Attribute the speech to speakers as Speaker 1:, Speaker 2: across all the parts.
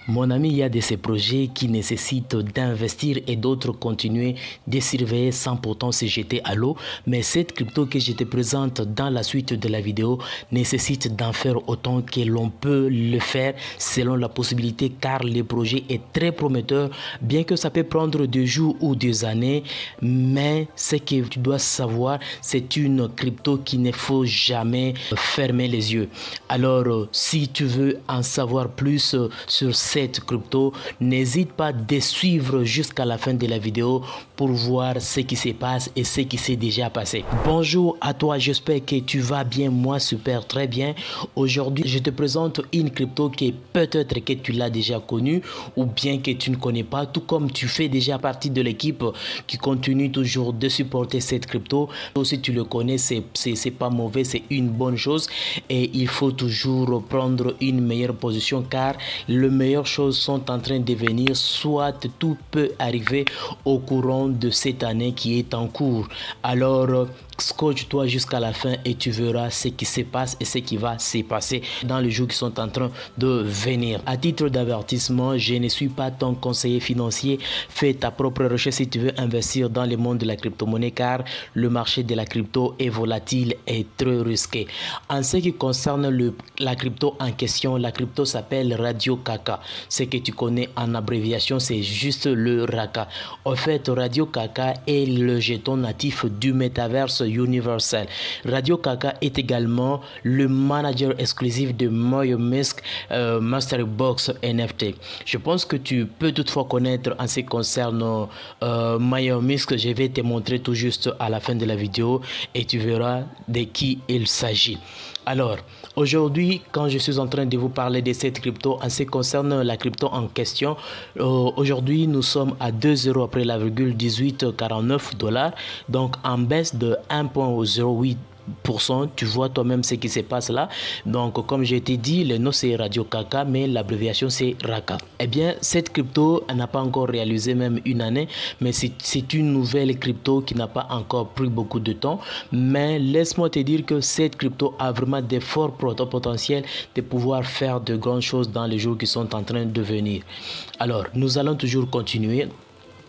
Speaker 1: Mon ami, il y a de ces projets qui nécessitent d'investir et d'autres continuer de surveiller sans pourtant se jeter à l'eau. Mais cette crypto que je te présente dans la suite de la vidéo nécessite d'en faire autant que l'on peut le faire selon la possibilité, car le projet est très prometteur, bien que ça peut prendre des jours ou des années. Mais ce que tu dois savoir, c'est une crypto qu'il ne faut jamais fermer les yeux. Alors, si tu veux en savoir plus sur cette crypto, n'hésite pas de suivre jusqu'à la fin de la vidéo pour voir ce qui se passe et ce qui s'est déjà passé. Bonjour à toi, j'espère que tu vas bien. Moi, super, très bien. Aujourd'hui, je te présente une crypto qui peut-être que tu l'as déjà connue ou bien que tu ne connais pas, tout comme tu fais déjà partie de l'équipe qui continue toujours de supporter cette crypto. Si tu le connais, c'est pas mauvais, c'est une bonne chose et il faut toujours prendre une meilleure position, car les meilleures choses sont en train de venir, soit tout peut arriver au courant de cette année qui est en cours. Alors, scotche-toi jusqu'à la fin et tu verras ce qui se passe et ce qui va se passer dans les jours qui sont en train de venir. À titre d'avertissement, je ne suis pas ton conseiller financier. Fais ta propre recherche si tu veux investir dans le monde de la crypto-monnaie, car le marché de la crypto est volatile et très risqué. En ce qui concerne la crypto en question, la crypto s'appelle Radio Kaka. Ce que tu connais en abréviation, c'est juste le RAKA. En fait, Radio Kaka est le jeton natif du métaverse universel. Radio Kaka est également le manager exclusif de MoyoMask Masterbox NFT. Je pense que tu peux toutefois connaître en ce qui concerne MoyoMask. Je vais te montrer tout juste à la fin de la vidéo et tu verras de qui il s'agit. Alors, aujourd'hui, quand je suis en train de vous parler de cette crypto, en ce qui concerne la crypto en question, aujourd'hui, nous sommes à 2 euros après la virgule 18,49 $, donc en baisse de 1,08%. Tu vois toi-même ce qui se passe là. Donc, comme je t'ai dit, le nom c'est Radio Kaka, mais l'abréviation c'est RAKA. Eh bien, cette crypto n'a pas encore réalisé même une année, mais c'est une nouvelle crypto qui n'a pas encore pris beaucoup de temps. Mais laisse-moi te dire que cette crypto a vraiment des forts potentiels de pouvoir faire de grandes choses dans les jours qui sont en train de venir. Alors, nous allons toujours continuer.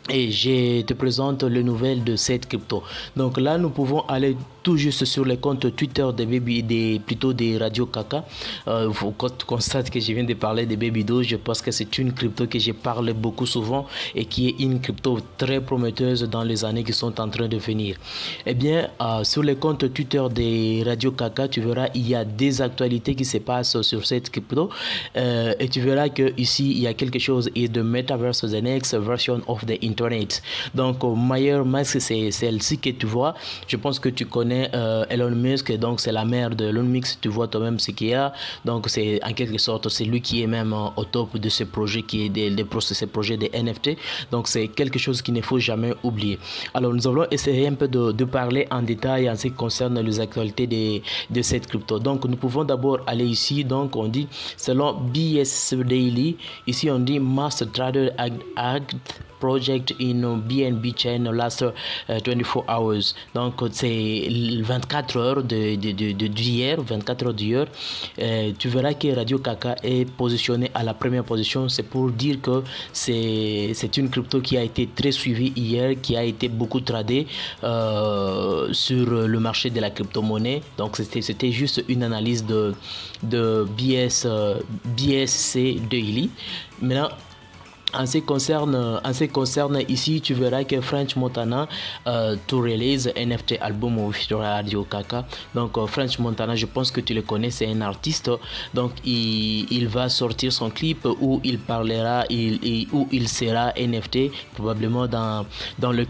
Speaker 1: Et je te présente les nouvelles de cette crypto. Donc là, nous pouvons aller tout juste sur les comptes Twitter des Radio Kaka. Vous constatez que je viens de parler de Baby Doge parce que c'est une crypto que je parle beaucoup souvent et qui est une crypto très prometteuse dans les années qui sont en train de venir. Eh bien, sur les comptes Twitter des Radio Kaka, tu verras il y a des actualités qui se passent sur cette crypto et tu verras que ici il y a quelque chose et de Metaverse, the next version of the Internet. Donc, MoyoMask, c'est celle-ci que tu vois. Je pense que tu connais Elon Musk, donc c'est la mère de Elon Musk. Tu vois toi-même ce qu'il y a. Donc, c'est en quelque sorte, c'est lui qui est même au top de ce projet qui est ce projet des NFT. Donc, c'est quelque chose qu'il ne faut jamais oublier. Alors, nous allons essayer un peu de parler en détail en ce qui concerne les actualités de cette crypto. Donc, nous pouvons d'abord aller ici. Donc, on dit, selon BS Daily, ici on dit Master Trader Act project in BNB chain last 24 hours. Donc c'est 24 heures d'hier, 24 heures d'hier. Tu verras que Radio Kaka est positionné à la première position. C'est pour dire que c'est une crypto qui a été très suivie hier, qui a été beaucoup tradée sur le marché de la crypto-monnaie. Donc c'était juste une analyse de BSC Daily. Maintenant, en ce qui concerne ici, tu verras que French Montana to release NFT album sur Radio Kaka. Donc French Montana, je pense que tu le connais, c'est un artiste. Donc il va sortir son clip où il parlera, où il sera NFT, probablement dans les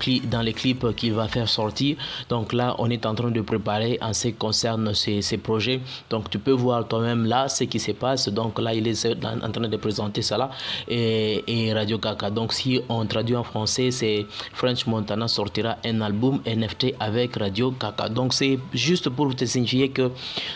Speaker 1: clips qu'il va faire sortir. Donc là, on est en train de préparer en ce qui concerne ces projets. Donc tu peux voir toi-même là ce qui se passe. Donc là, il est en train de présenter ça là et et Radio Kaka. Donc si on traduit en français, c'est French Montana sortira un album NFT avec Radio Kaka. Donc c'est juste pour te signifier que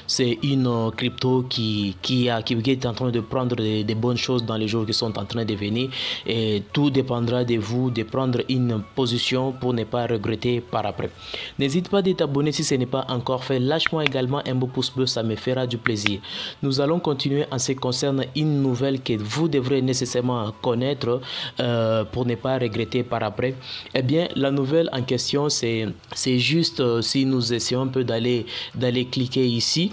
Speaker 1: c'est une crypto qui est en train de prendre des bonnes choses dans les jours qui sont en train de venir, et tout dépendra de vous de prendre une position pour ne pas regretter par après. N'hésite pas à t'abonner si ce n'est pas encore fait. Lâche-moi également un beau pouce bleu, ça me fera du plaisir. Nous allons continuer en ce qui concerne une nouvelle que vous devrez nécessairement connaître pour ne pas regretter par après. Eh bien, la nouvelle en question, c'est juste si nous essayons un peu d'aller cliquer ici.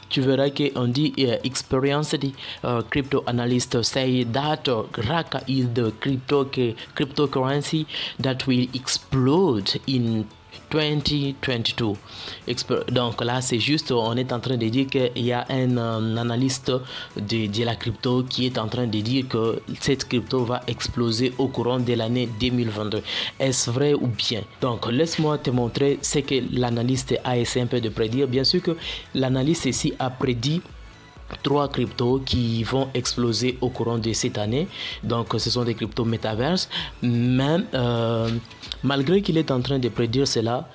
Speaker 1: Tu verras qu'on dit experienced crypto analyst say that Raka is the cryptocurrency that will explode in 2022. Donc là, c'est juste, on est en train de dire qu'il y a un analyste de la crypto qui est en train de dire que cette crypto va exploser au courant de l'année 2022. Est-ce vrai ou bien? Donc, laisse-moi te montrer ce que l'analyste a essayé un peu de prédire. Bien sûr que l'analyste ici a prédit 3 cryptos qui vont exploser au courant de cette année. Donc ce sont des cryptos métaverses. Même malgré qu'il est en train de prédire cela,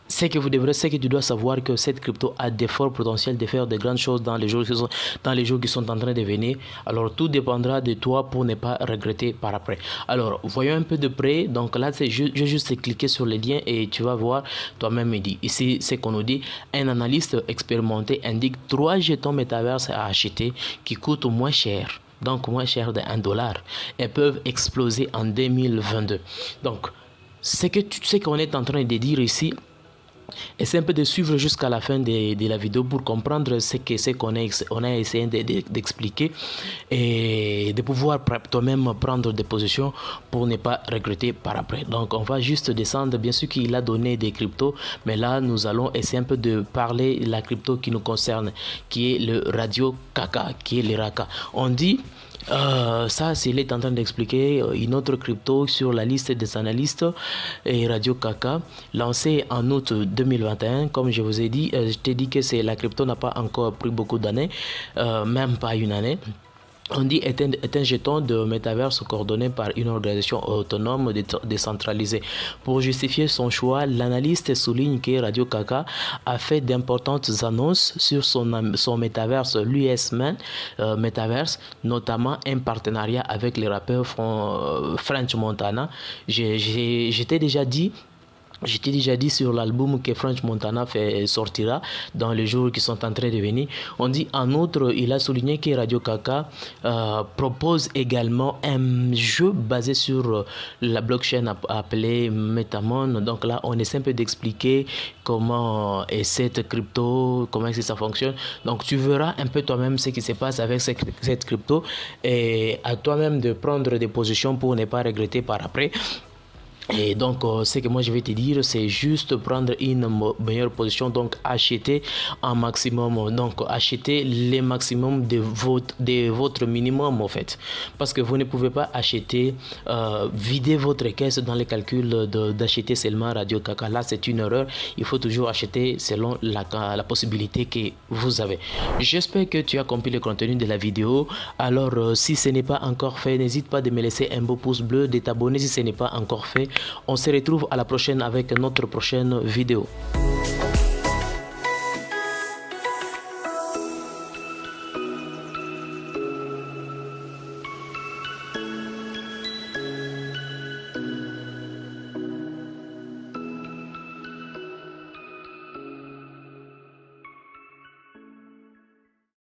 Speaker 1: c'est que tu dois savoir que cette crypto a des forts potentiels de faire de grandes choses dans les jours qui sont en train de venir. Alors tout dépendra de toi pour ne pas regretter par après. Alors voyons un peu de près. Donc là, je vais juste cliquer sur le lien et tu vas voir toi-même. Ici, c'est qu'on nous dit: un analyste expérimenté indique 3 jetons métaverses à acheter qui coûtent moins cher. Donc moins cher de $1 et peuvent exploser en 2022. Donc ce qu'on est en train de dire ici, et c'est un peu de suivre jusqu'à la fin de la vidéo pour comprendre ce qu'on a essayé d'expliquer et de pouvoir toi-même prendre des positions pour ne pas regretter par après. Donc on va juste descendre. Bien sûr qu'il a donné des cryptos, mais là nous allons essayer un peu de parler de la crypto qui nous concerne, qui est le Radio Kaka, qui est le Raka. On dit ça, c'est il est en train d'expliquer une autre crypto sur la liste des analystes et Radio Kaka, lancée en août 2021. Comme je vous ai dit, je t'ai dit que la crypto n'a pas encore pris beaucoup d'années, même pas une année. On dit est un jeton de métaverse coordonné par une organisation autonome décentralisée. Pour justifier son choix, l'analyste souligne que Radio Kaka a fait d'importantes annonces sur son métaverse, l'US-Man Metaverse, notamment un partenariat avec les rappeurs French Montana. J'étais déjà dit sur l'album que French Montana sortira dans les jours qui sont en train de venir. On dit en outre, il a souligné que Radio Kaka propose également un jeu basé sur la blockchain appelée Metamon. Donc là, on essaie un peu d'expliquer comment est cette crypto, comment est-ce que ça fonctionne. Donc tu verras un peu toi-même ce qui se passe avec cette crypto et à toi-même de prendre des positions pour ne pas regretter par après. Et donc, ce que moi je vais te dire, c'est juste prendre une meilleure position, donc acheter un maximum, donc acheter le maximum de votre minimum en fait. Parce que vous ne pouvez pas acheter, vider votre caisse dans les calculs d'acheter seulement Radio Kaka. Là, c'est une erreur. Il faut toujours acheter selon la possibilité que vous avez. J'espère que tu as compris le contenu de la vidéo. Alors, si ce n'est pas encore fait, n'hésite pas de me laisser un beau pouce bleu, de t'abonner si ce n'est pas encore fait. On se retrouve à la prochaine avec notre prochaine vidéo.